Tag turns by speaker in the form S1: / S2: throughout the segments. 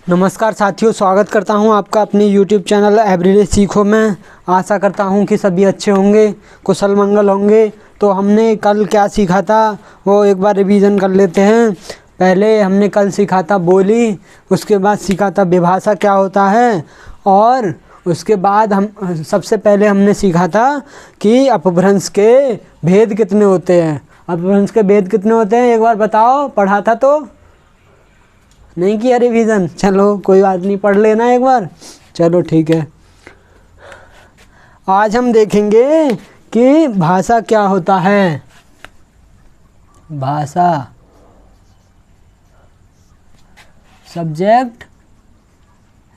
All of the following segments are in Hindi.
S1: नमस्कार साथियों, स्वागत करता हूं आपका अपनी YouTube चैनल एवरीडे सीखो में। आशा करता हूं कि सभी अच्छे होंगे, कुशल मंगल होंगे। तो हमने कल क्या सीखा था वो एक बार रिवीजन कर लेते हैं। पहले हमने कल सीखा था बोली, उसके बाद सीखा था विभाषा क्या होता है, और उसके बाद हम सबसे पहले हमने सीखा था कि अपभ्रंश के भेद कितने होते हैं। अपभ्रंश के भेद कितने होते हैं एक बार बताओ, पढ़ा था तो नहीं किया रिवीजन? चलो कोई बात नहीं, पढ़ लेना एक बार। चलो ठीक है, आज हम देखेंगे कि भाषा क्या होता है। भाषा सब्जेक्ट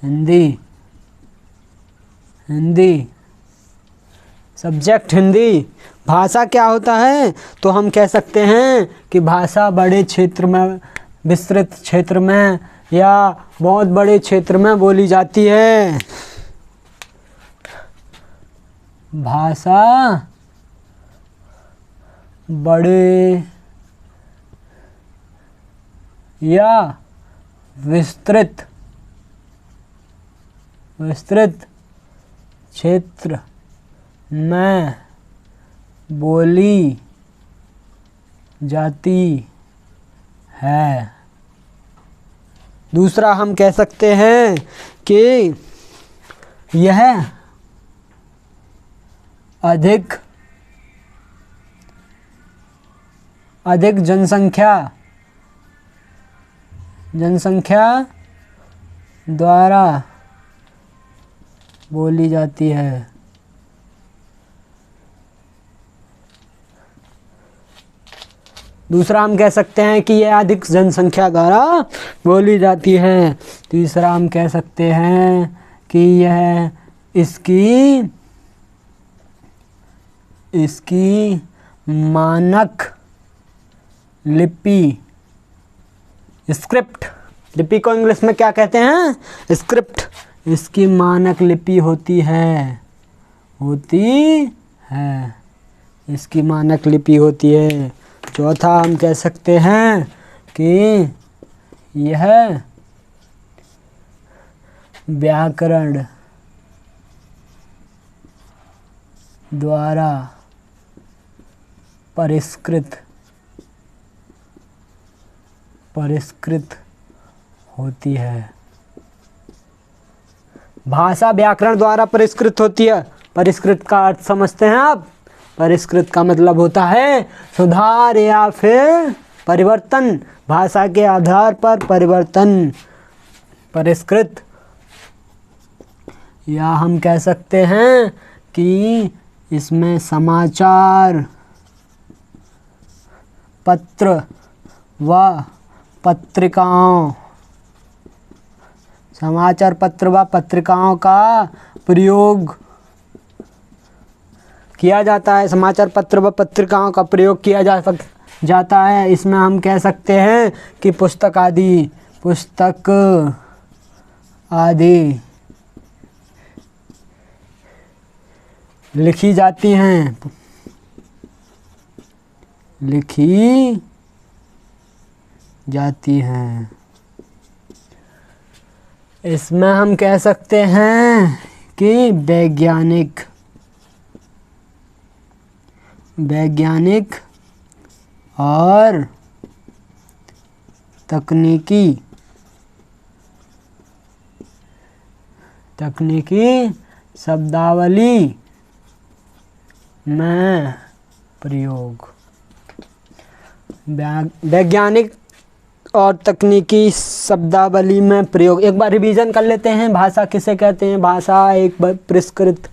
S1: हिंदी, हिंदी सब्जेक्ट हिंदी। भाषा क्या होता है तो हम कह सकते हैं कि भाषा बड़े क्षेत्र में, विस्तृत क्षेत्र में या बहुत बड़े क्षेत्र में बोली जाती है। भाषा बड़े या विस्तृत क्षेत्र में बोली जाती है। दूसरा हम कह सकते हैं कि यह अधिक जनसंख्या द्वारा बोली जाती है। दूसरा हम कह सकते हैं कि यह अधिक जनसंख्या द्वारा बोली जाती है। तीसरा हम कह सकते हैं कि यह इसकी मानक लिपि, स्क्रिप्ट, लिपि को इंग्लिश में क्या कहते हैं? स्क्रिप्ट। इसकी मानक लिपि होती है, इसकी मानक लिपि होती है। चौथा हम कह सकते हैं कि यह व्याकरण द्वारा परिष्कृत होती है। भाषा व्याकरण द्वारा परिष्कृत होती है। परिष्कृत का अर्थ समझते हैं आप? परिष्कृत का मतलब होता है सुधार या फिर परिवर्तन, भाषा के आधार पर परिवर्तन, परिष्कृत। या हम कह सकते हैं कि इसमें समाचार पत्र व पत्रिकाओं का प्रयोग किया जाता है। समाचार पत्र व पत्रिकाओं का प्रयोग किया जाता है। इसमें हम कह सकते हैं कि पुस्तक आदि लिखी जाती हैं। इसमें हम कह सकते हैं कि वैज्ञानिक और तकनीकी शब्दावली में प्रयोग। वैज्ञानिक और तकनीकी शब्दावली में प्रयोग। एक बार रिवीजन कर लेते हैं। भाषा किसे कहते हैं? भाषा एक परिष्कृत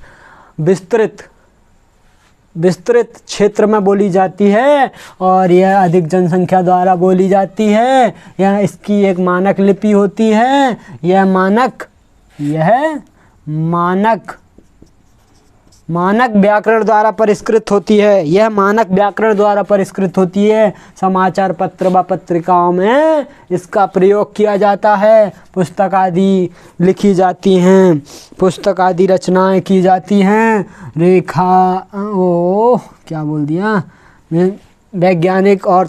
S1: विस्तृत क्षेत्र में बोली जाती है और यह अधिक जनसंख्या द्वारा बोली जाती है। यह इसकी एक मानक लिपि होती है। यह मानक व्याकरण द्वारा परिष्कृत होती है। यह मानक व्याकरण द्वारा परिष्कृत होती है। समाचार पत्र व पत्रिकाओं में इसका प्रयोग किया जाता है। पुस्तक आदि लिखी जाती हैं, पुस्तक आदि रचनाएं की जाती हैं। वैज्ञानिक और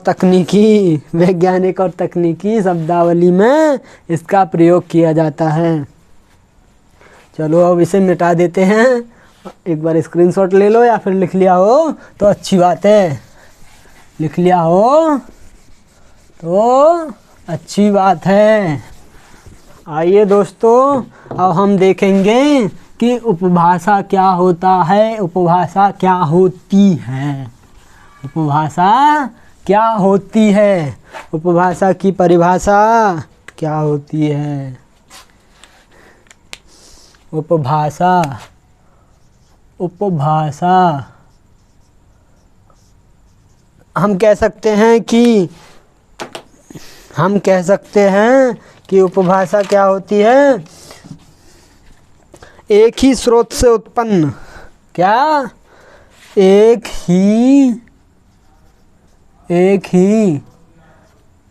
S1: तकनीकी शब्दावली में इसका प्रयोग किया जाता है। चलो अब इसे मिटा देते हैं। एक बार स्क्रीनशॉट ले लो या फिर लिख लिया हो तो अच्छी बात है, लिख लिया हो तो अच्छी बात है। आइए दोस्तों, अब हम देखेंगे कि उपभाषा क्या होता है, उपभाषा क्या होती है, उपभाषा क्या होती है, उपभाषा की परिभाषा क्या होती है। उपभाषा हम कह सकते हैं कि उपभाषा क्या होती है, एक ही स्रोत से उत्पन्न, क्या एक ही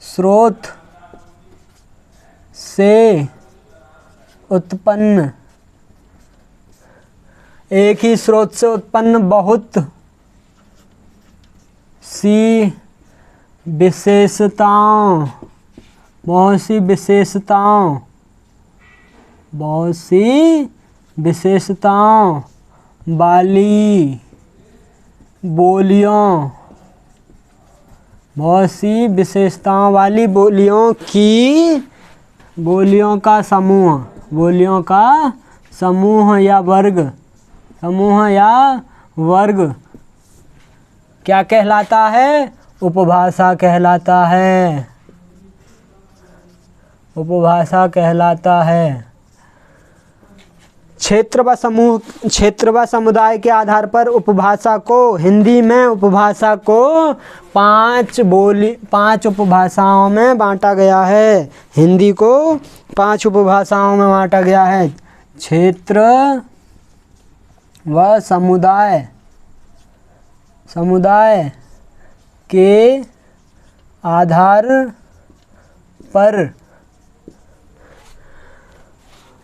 S1: स्रोत से उत्पन्न, एक ही स्रोत से उत्पन्न बहुत सी विशेषताओं वाली बोलियों, बहुत सी विशेषताओं वाली बोलियों का समूह या वर्ग क्या कहलाता है, उपभाषा कहलाता है, उपभाषा कहलाता है। क्षेत्र व समुदाय के आधार पर उपभाषा को हिंदी में उपभाषा को पांच उपभाषाओं में बांटा गया है। हिंदी को 5 उपभाषाओं में बांटा गया है। क्षेत्र व समुदाय के आधार पर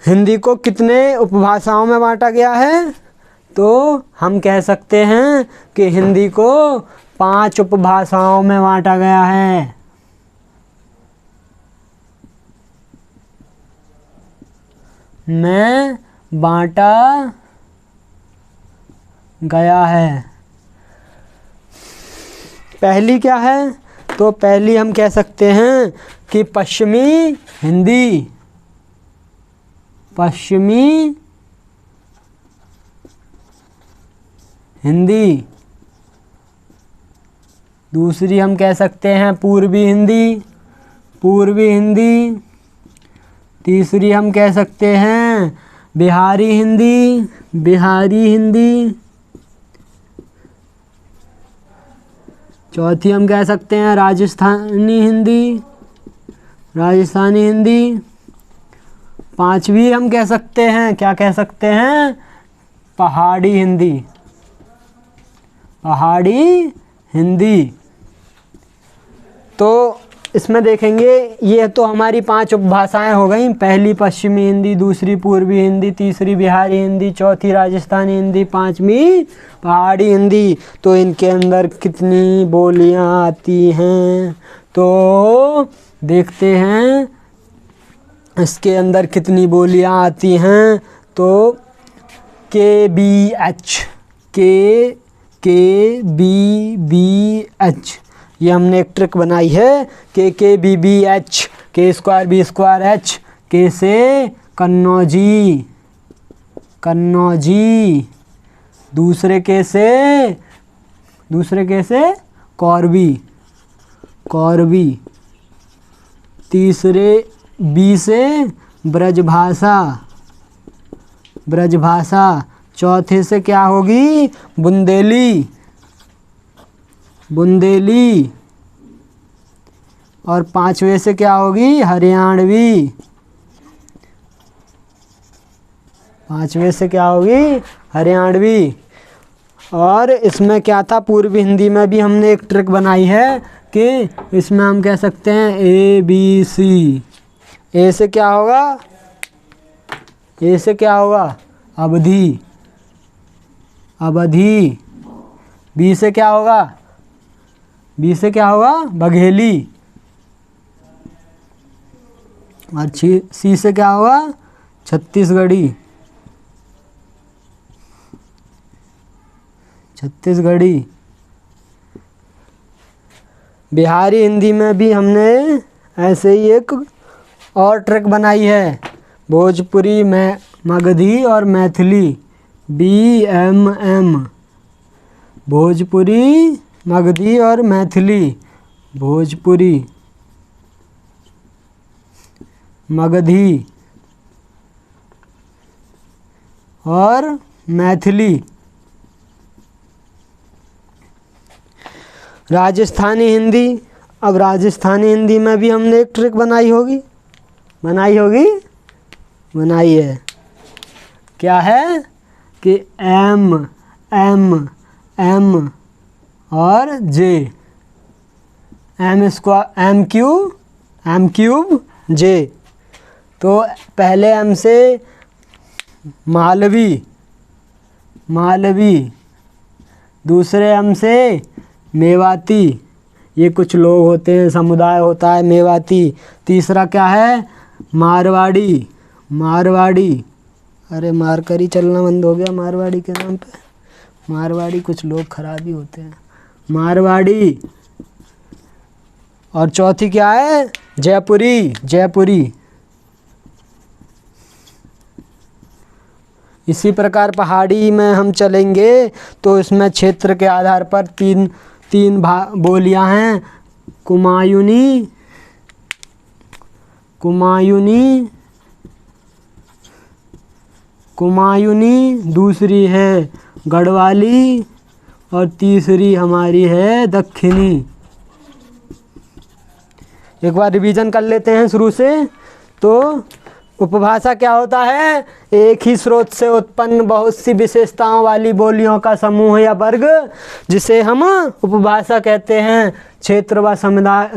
S1: हिंदी को कितने उपभाषाओं में बांटा गया है, तो हम कह सकते हैं कि हिंदी को 5 उपभाषाओं में बांटा गया है। बांटा गया है। पहली क्या है, तो पहली हम कह सकते हैं कि पश्चिमी हिंदी। दूसरी हम कह सकते हैं पूर्वी हिंदी। तीसरी हम कह सकते हैं बिहारी हिंदी। चौथी हम कह सकते हैं राजस्थानी हिंदी। पांचवी हम कह सकते हैं, क्या कह सकते हैं, पहाड़ी हिंदी। तो इसमें देखेंगे, ये तो हमारी 5 उपभाषाएं हो गई। पहली पश्चिमी हिंदी, दूसरी पूर्वी हिंदी, तीसरी बिहारी हिंदी, चौथी राजस्थानी हिंदी, 5वीं पहाड़ी हिंदी। तो इनके अंदर कितनी बोलियां आती हैं, तो देखते हैं इसके अंदर कितनी बोलियां आती हैं। तो KBBH ये हमने एक ट्रिक बनाई है। KKBBH, K² B² H, K से कन्नौजी, दूसरे K से कौरवी, तीसरे B से ब्रजभाषा, चौथे से क्या होगी, बुंदेली, और 5वें से क्या होगी, हरियाणवी। 5वें से क्या होगी, हरियाणवी। और इसमें क्या था, पूर्वी हिंदी में भी हमने एक ट्रिक बनाई है कि इसमें हम कह सकते हैं ABC। ए से क्या होगा, अवधि। बी से क्या होगा, बी से क्या होगा? बघेली। और सी से क्या होगा? छत्तीसगढ़ी। छत्तीसगढ़ी। बिहारी हिंदी में भी हमने ऐसे ही एक और ट्रिक बनाई है। भोजपुरी में मगधी और मैथिली, BMM। भोजपुरी, मगधी और मैथिली। भोजपुरी, मगधी और मैथिली। राजस्थानी हिंदी। अब राजस्थानी हिंदी में भी हमने एक ट्रिक बनाई होगी। बनाई है। क्या है कि M और J, M क्यूब J। तो पहले M से मालवी, दूसरे M से मेवाती, ये कुछ लोग होते हैं, समुदाय होता है मेवाती। तीसरा क्या है? मारवाड़ी। अरे मारकर ही चलना बंद हो गया मारवाड़ी के नाम पे। मारवाड़ी कुछ लोग खराब ही होते हैं। मारवाड़ी। और चौथी क्या है? जयपुरी। इसी प्रकार पहाड़ी में हम चलेंगे तो इसमें क्षेत्र के आधार पर तीन बोलियां हैं। कुमायूनी, दूसरी है गढ़वाली और तीसरी हमारी है दक्षिणी। एक बार रिवीजन कर लेते हैं शुरू से। तो उपभाषा क्या होता है? एक ही स्रोत से उत्पन्न बहुत सी विशेषताओं वाली बोलियों का समूह या वर्ग, जिसे हम उपभाषा कहते हैं। क्षेत्र व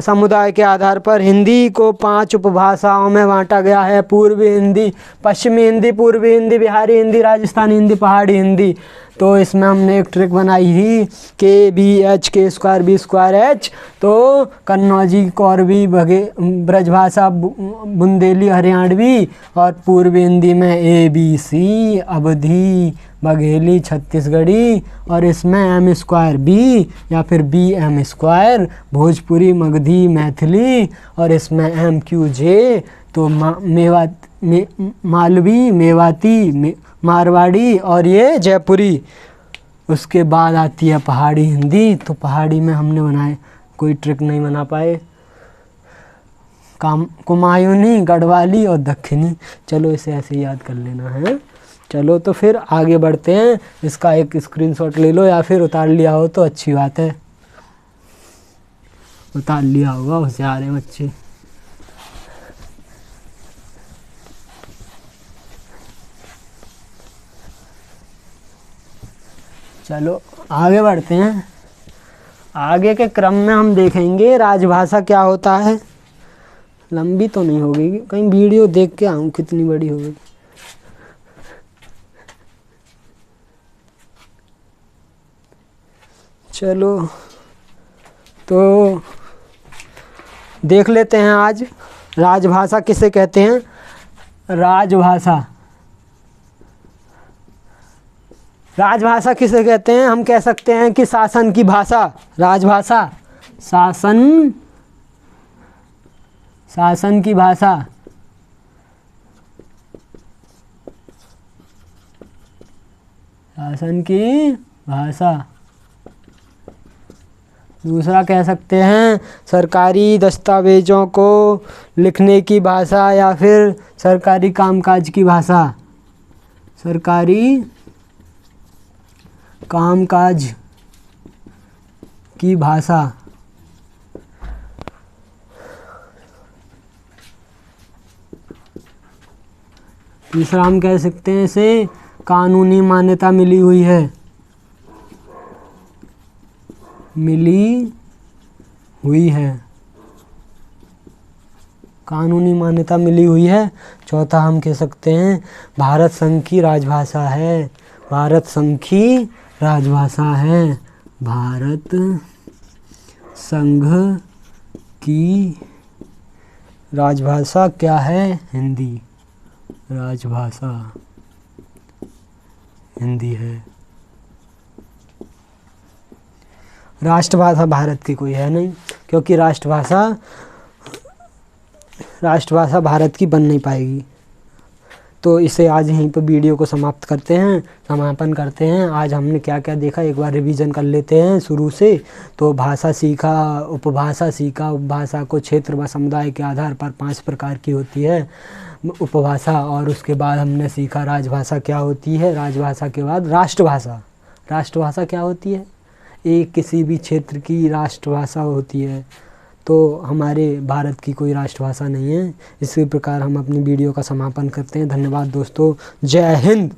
S1: समुदाय के आधार पर हिंदी को 5 उपभाषाओं में बांटा गया है। पूर्वी हिंदी, पश्चिमी हिंदी, पूर्वी हिंदी, बिहारी हिंदी, राजस्थानी हिंदी, पहाड़ी हिंदी। तो इसमें हमने एक ट्रिक बनाई ही, KBH, K2B2H। तो कन्नौजी, कौरवी, ब्रजभाषा, बुंदेली, हरियाणवी। और पूर्वी हिंदी में ABC, अवधी, बघेली, छत्तीसगढ़ी। और इसमें M2B या फिर BM2, भोजपुरी, मगधी, मैथिली। और इसमें MQJ, तो मालवी, मेवाती, मारवाड़ी और ये जयपुरी। उसके बाद आती है पहाड़ी हिंदी। तो पहाड़ी में हमने बनाए, कोई ट्रिक नहीं बना पाए। कुमायूनी, गढ़वाली और दक्षिणी। चलो इसे ऐसे याद कर लेना है। चलो तो फिर आगे बढ़ते हैं। इसका एक स्क्रीनशॉट ले लो या फिर उतार लिया हो तो अच्छी बात है। उतार लिया होगा, होशियार है बच्चे। चलो आगे बढ़ते हैं। आगे के क्रम में हम देखेंगे राजभाषा क्या होता है। लंबी तो नहीं होगी, कहीं वीडियो देख के आऊँ कितनी बड़ी होगी। चलो तो देख लेते हैं आज राजभाषा किसे कहते हैं। राजभाषा किसे कहते हैं? हम कह सकते हैं कि शासन की भाषा। राजभाषा शासन की भाषा। शासन की भाषा। दूसरा कह सकते हैं सरकारी दस्तावेजों को लिखने की भाषा या फिर सरकारी कामकाज की भाषा। सरकारी कामकाज की भाषा। तीसरा हम कह सकते हैं इसे कानूनी मान्यता मिली हुई है। कानूनी मान्यता मिली हुई है। चौथा हम कह सकते हैं भारत संघ की राजभाषा है। भारत संघ की राजभाषा क्या है? हिंदी। राजभाषा हिंदी है। राष्ट्रभाषा भारत की कोई है नहीं, क्योंकि राष्ट्रभाषा भारत की बन नहीं पाएगी। तो इसे आज यहीं पर वीडियो को समाप्त करते हैं, समापन करते हैं। आज हमने क्या क्या देखा एक बार रिवीजन कर लेते हैं शुरू से। तो भाषा सीखा, उपभाषा सीखा। उपभाषा को क्षेत्र व समुदाय के आधार पर 5 प्रकार की होती है उपभाषा। और उसके बाद हमने सीखा राजभाषा क्या होती है। राजभाषा के बाद राष्ट्रभाषा। राष्ट्रभाषा क्या होती है? एक किसी भी क्षेत्र की राष्ट्रभाषा होती है। तो हमारे भारत की कोई राष्ट्रभाषा नहीं है। इसी प्रकार हम अपनी वीडियो का समापन करते हैं। धन्यवाद दोस्तों। जय हिंद।